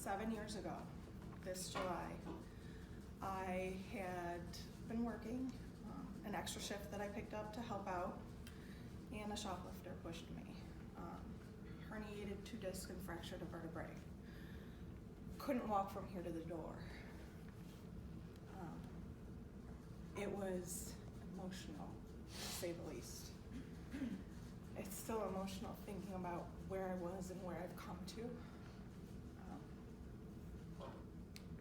7 years ago, this July, I had been working an extra shift that I picked up to help out, and a shoplifter pushed me. Herniated 2 discs and fractured a vertebrae. Couldn't walk from here to the door. It was emotional, to say the least. It's still emotional thinking about where I was and where I've come to.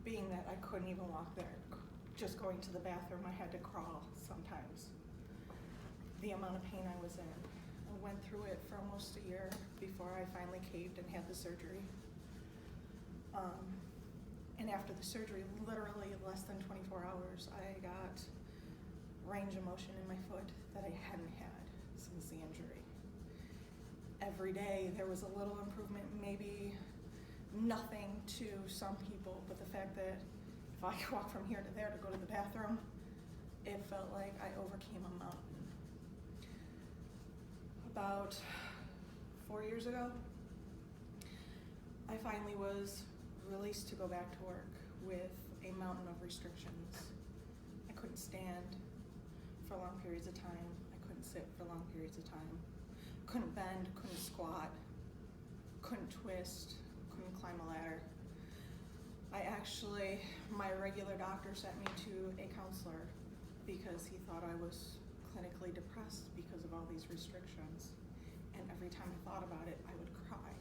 Being that I couldn't even walk there, just going to the bathroom, I had to crawl sometimes. The amount of pain I was in. I went through it for almost a year before I finally caved and had the surgery. And after the surgery, literally less than 24 hours, I got range of motion in my foot that I hadn't had since the injury. Every day there was a little improvement, maybe nothing to some people, but the fact that if I could walk from here to there to go to the bathroom, it felt like I overcame a mountain. About 4 years ago, I finally was released to go back to work with a mountain of restrictions. I couldn't stand for long periods of time. I couldn't sit for long periods of time. Couldn't bend, couldn't squat, couldn't twist, couldn't climb a ladder. My regular doctor sent me to a counselor because he thought I was clinically depressed because of all these restrictions. And every time I thought about it, I would cry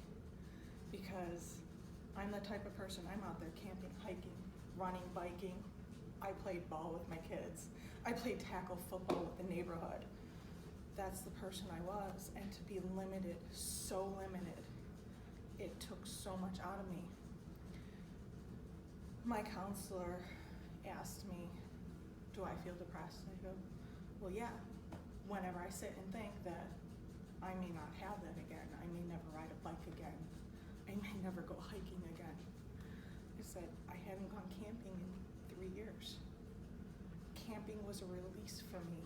because I'm the type of person, I'm out there camping, hiking, running, biking. I played ball with my kids. I played tackle football with the neighborhood. That's the person I was, and to be limited, so limited, it took so much out of me. My counselor asked me, do I feel depressed? And I go, well, yeah. Whenever I sit and think that I may not have that again, I may never ride a bike again, I may never go hiking again. I said, I hadn't gone camping in 3 years. Camping was a release for me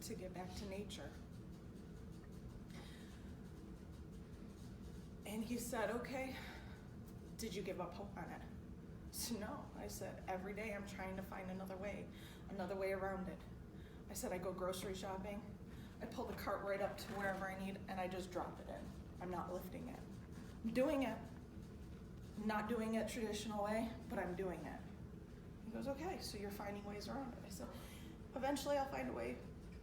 to get back to nature. And he said, okay, did you give up hope on it? I said, no. I said, every day I'm trying to find another way around it. I said, I go grocery shopping, I pull the cart right up to wherever I need, and I just drop it in. I'm not lifting it. I'm doing it. Not doing it traditional way, but I'm doing it. He goes, okay, so you're finding ways around it. I said, eventually I'll find a way,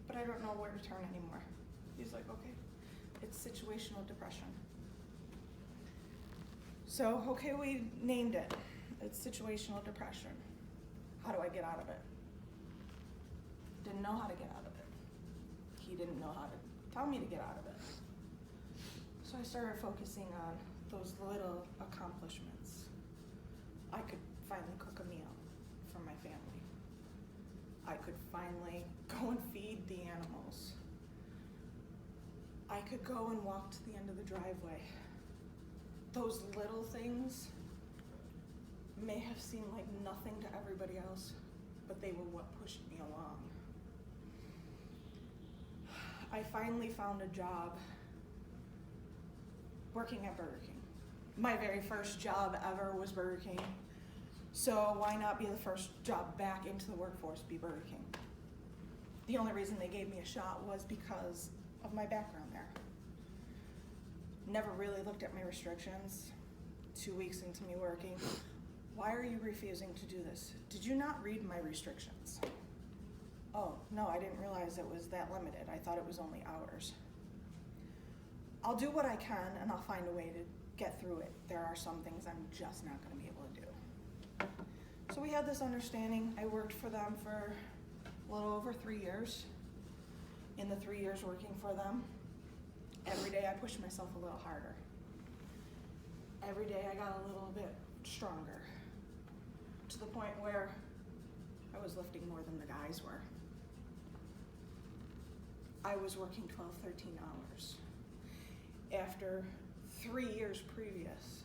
but I don't know where to turn anymore. He's like, okay, it's situational depression. So, okay, we named it. It's situational depression. How do I get out of it? Didn't know how to get out of it. He didn't know how to tell me to get out of it. So I started focusing on those little accomplishments. I could finally cook a meal for my family. I could finally go and feed the animals. I could go and walk to the end of the driveway. Those little things may have seemed like nothing to everybody else, but they were what pushed me along. I finally found a job working at Burger King. My very first job ever was Burger King. So why not be the first job back into the workforce, be Burger King? The only reason they gave me a shot was because of my background there. Never really looked at my restrictions. 2 weeks into me working, why are you refusing to do this? Did you not read my restrictions? Oh, no, I didn't realize it was that limited. I thought it was only hours. I'll do what I can and I'll find a way to get through it. There are some things I'm just not gonna be able to do. So we had this understanding. I worked for them for a little over 3 years. In the 3 years working for them, every day I pushed myself a little harder. Every day I got a little bit stronger, to the point where I was lifting more than the guys were. I was working 12, 13 hours. After 3 years previous,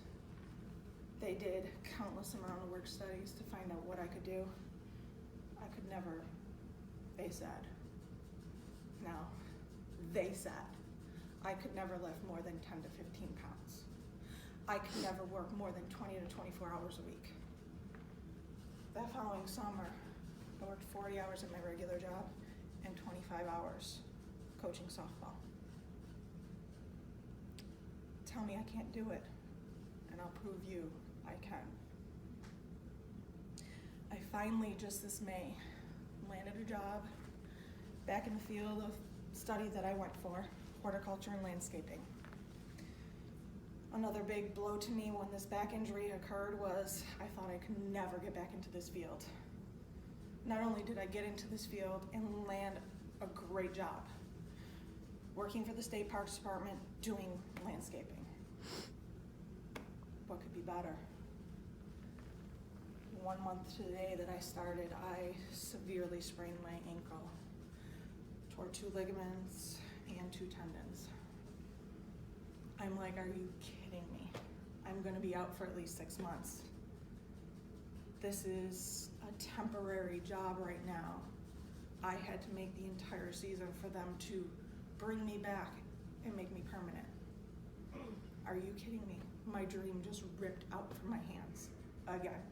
they did countless amount of work studies to find out what I could do. I could never, they said. Now, they said I could never lift more than 10 to 15 pounds. I could never work more than 20 to 24 hours a week. That following summer, I worked 40 hours at my regular job and 25 hours coaching softball. Tell me I can't do it, and I'll prove you I can. I finally, just this May, landed a job back in the field of study that I went for, horticulture and landscaping. Another big blow to me when this back injury occurred was I thought I could never get back into this field. Not only did I get into this field and land a great job, working for the State Parks Department, doing landscaping. What could be better? 1 month to the day that I started, I severely sprained my ankle, tore 2 ligaments and 2 tendons. I'm like, are you kidding me? I'm gonna be out for at least 6 months. This is a temporary job right now. I had to make the entire season for them to bring me back and make me permanent. Are you kidding me? My dream just ripped out from my hands again.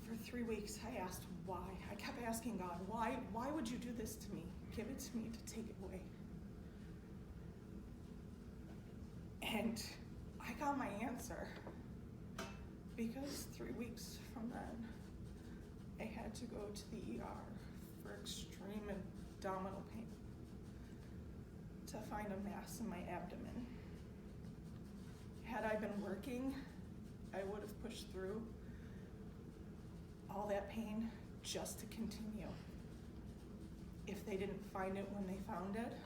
For 3 weeks, I asked why. I kept asking God, why would you do this to me? Give it to me to take it away. And I got my answer, because 3 weeks from then, I had to go to the ER for extreme abdominal pain to find a mass in my abdomen. Had I been working, I would have pushed through all that pain just to continue. If they didn't find it when they found it,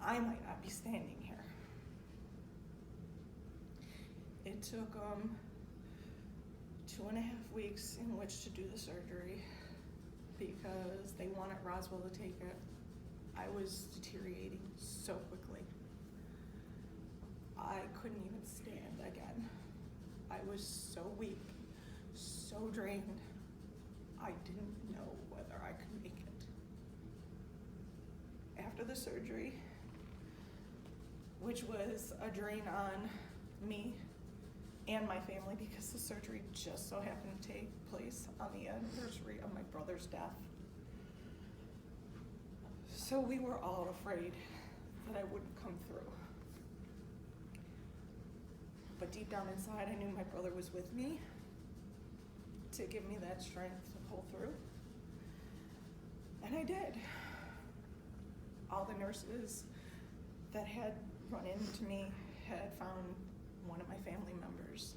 I might not be standing here. It took 2.5 weeks in which to do the surgery because they wanted Roswell to take it. I was deteriorating so quickly. I couldn't even stand again. I was so weak, so drained. I didn't know whether I could make it. After the surgery, which was a drain on me and my family because the surgery just so happened to take place on the anniversary of my brother's death. So we were all afraid that I wouldn't come through. But deep down inside, I knew my brother was with me to give me that strength to pull through. And I did. All the nurses that had run into me had found one of my family members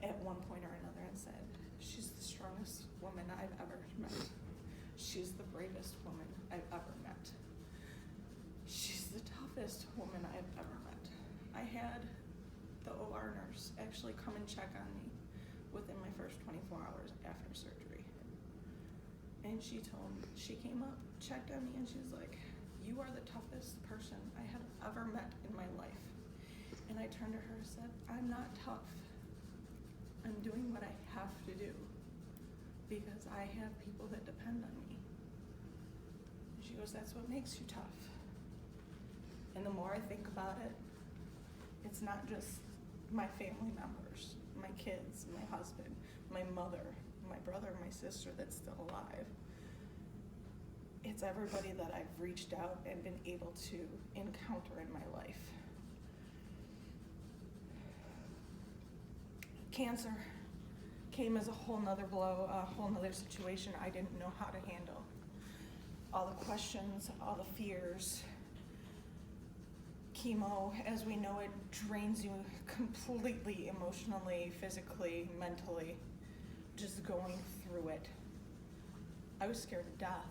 at one point or another and said, she's the strongest woman I've ever met. She's the bravest woman I've ever met. She's the toughest woman I've ever met. I had the OR nurse actually come and check on me within my first 24 hours after surgery. And she came up, checked on me, and she was like, you are the toughest person I have ever met in my life. And I turned to her and said, I'm not tough. I'm doing what I have to do because I have people that depend on me. And she goes, that's what makes you tough. And the more I think about it, it's not just my family members, my kids, my husband, my mother, my brother, my sister that's still alive. It's everybody that I've reached out and been able to encounter in my life. Cancer came as a whole nother blow, a whole nother situation I didn't know how to handle. All the questions, all the fears. Chemo, as we know it, drains you completely emotionally, physically, mentally, just going through it. I was scared to death.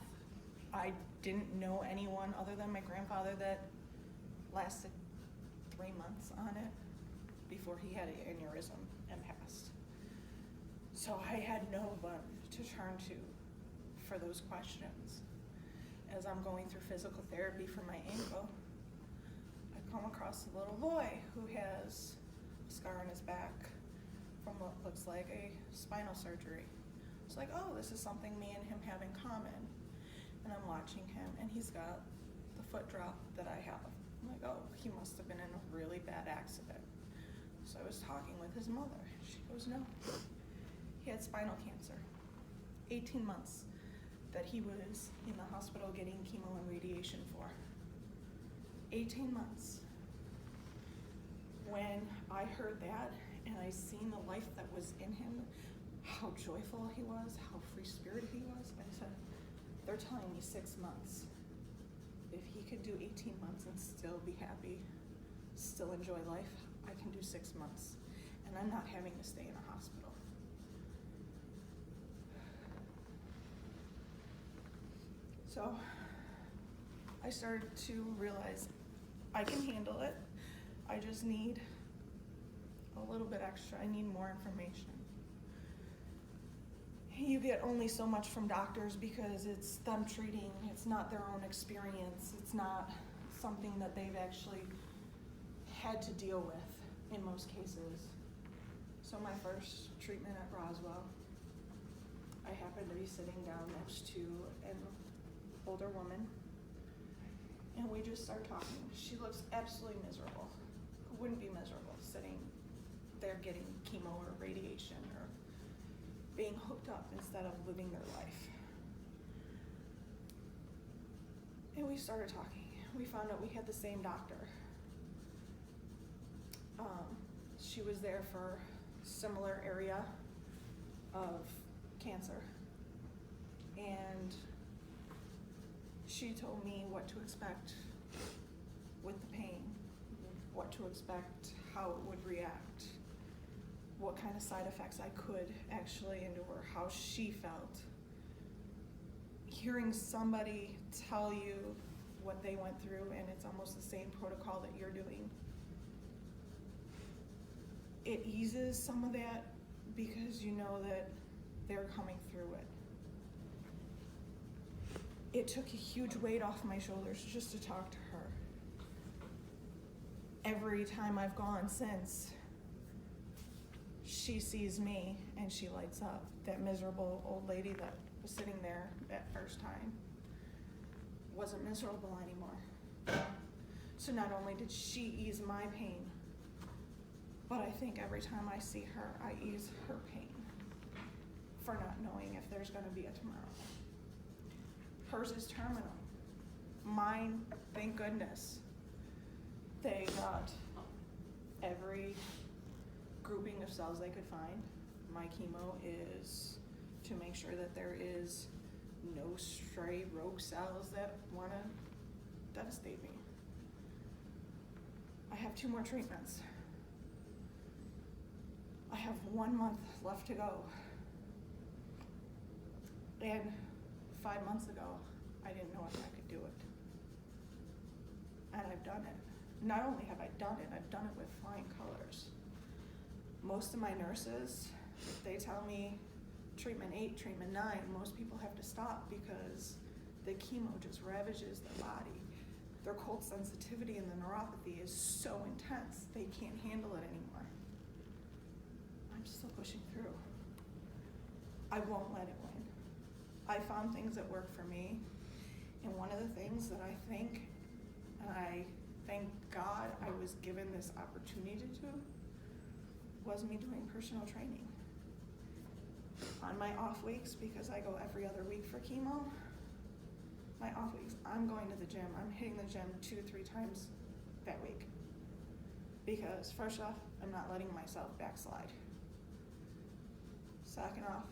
I didn't know anyone other than my grandfather that lasted 3 months on it before he had an aneurysm and passed. So I had no one to turn to for those questions. As I'm going through physical therapy for my ankle, I come across a little boy who has a scar on his back from what looks like a spinal surgery. It's like, oh, this is something me and him have in common. And I'm watching him, and he's got the foot drop that I have. I'm I'm like, oh, he must have been in a really bad accident. So I was talking with his mother. She goes, no. He had spinal cancer. 18 months that he was in the hospital getting chemo and radiation for. 18 months. When I heard that and I seen the life that was in him, how joyful he was, how free-spirited he was, I said, they're telling me 6 months. If he could do 18 months and still be happy, still enjoy life, I can do 6 months. And I'm not having to stay in a hospital. So I started to realize I can handle it. I just need a little bit extra. I need more information. You get only so much from doctors because it's them treating, it's not their own experience, it's not something that they've actually had to deal with in most cases. So my first treatment at Roswell, I happened to be sitting down next to an older woman, and we just started talking. She looks absolutely miserable. Who wouldn't be miserable sitting there getting chemo or radiation or being hooked up instead of living their life? And we started talking. We found out we had the same doctor. She was there for similar area of cancer. And she told me what to expect with the pain, what to expect, how it would react, what kind of side effects I could actually endure, how she felt. Hearing somebody tell you what they went through, and it's almost the same protocol that you're doing, it eases some of that because you know that they're coming through it. It took a huge weight off my shoulders just to talk to her. Every time I've gone since, she sees me and she lights up. That miserable old lady that was sitting there that first time wasn't miserable anymore. So not only did she ease my pain, but I think every time I see her, I ease her pain for not knowing if there's gonna be a tomorrow. Hers is terminal. Mine, thank goodness, they got every grouping of cells they could find. My chemo is to make sure that there is no stray rogue cells that wanna devastate me. I have 2 more treatments. I have 1 month left to go. And 5 months ago, I didn't know if I could do it. And I've done it. Not only have I done it, I've done it with flying colors. Most of my nurses, they tell me treatment 8, treatment 9, most people have to stop because the chemo just ravages their body. Their cold sensitivity and the neuropathy is so intense, they can't handle it anymore. I'm still pushing through. I won't let it win. I found things that work for me, and one of the things that I think, and I thank God I was given this opportunity to do, was me doing personal training. On my off weeks, because I go every other week for chemo, my off weeks, I'm going to the gym. I'm hitting the gym 2-3 times that week. Because first off, I'm not letting myself backslide. Second off,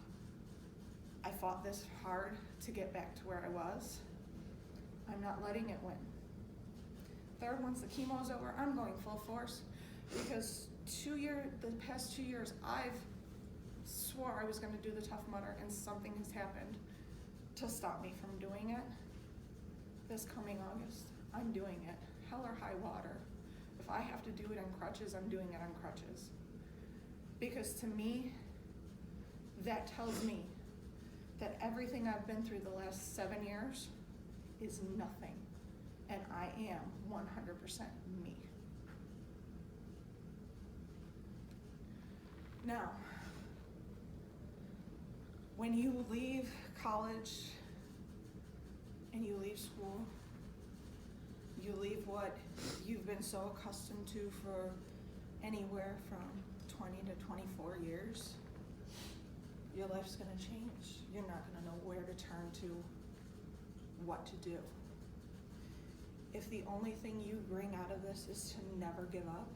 I fought this hard to get back to where I was. I'm not letting it win. Third, once the chemo's over, I'm going full force because the past 2 years, I've swore I was gonna do the Tough Mudder and something has happened to stop me from doing it. This coming August, I'm doing it, hell or high water. If I have to do it on crutches, I'm doing it on crutches. Because to me, that tells me that everything I've been through the last 7 years is nothing, and I am 100% me. Now, when you leave college and you leave school, You leave what you've been so accustomed to for anywhere from 20 to 24 years. Your life's gonna change. You're not gonna know where to turn to, what to do. If the only thing you bring out of this is to never give up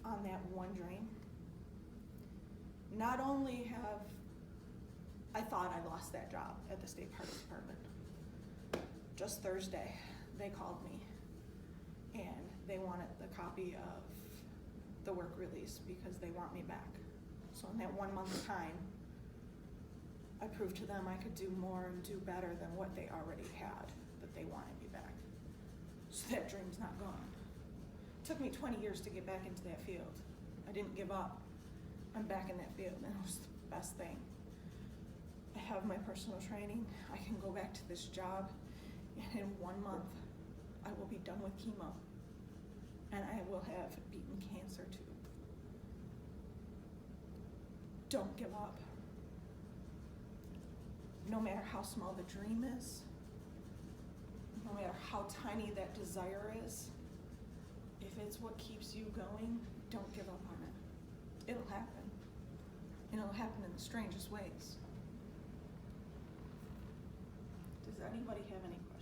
on that one dream, not only have I thought I lost that job at the state parks department. Just Thursday, they called me and they wanted the copy of the work release because they want me back. So in that 1 month time, I proved to them I could do more and do better than what they already had, but they wanted me back. So that dream's not gone. It took me 20 years to get back into that field. I didn't give up. I'm back in that field, and it was the best thing. I have my personal training. I can go back to this job, and in 1 month, I will be done with chemo, and I will have beaten cancer too. Don't give up. No matter how small the dream is, no matter how tiny that desire is, if it's what keeps you going, don't give up on it. It'll happen. And it'll happen in the strangest ways. Does anybody have any questions?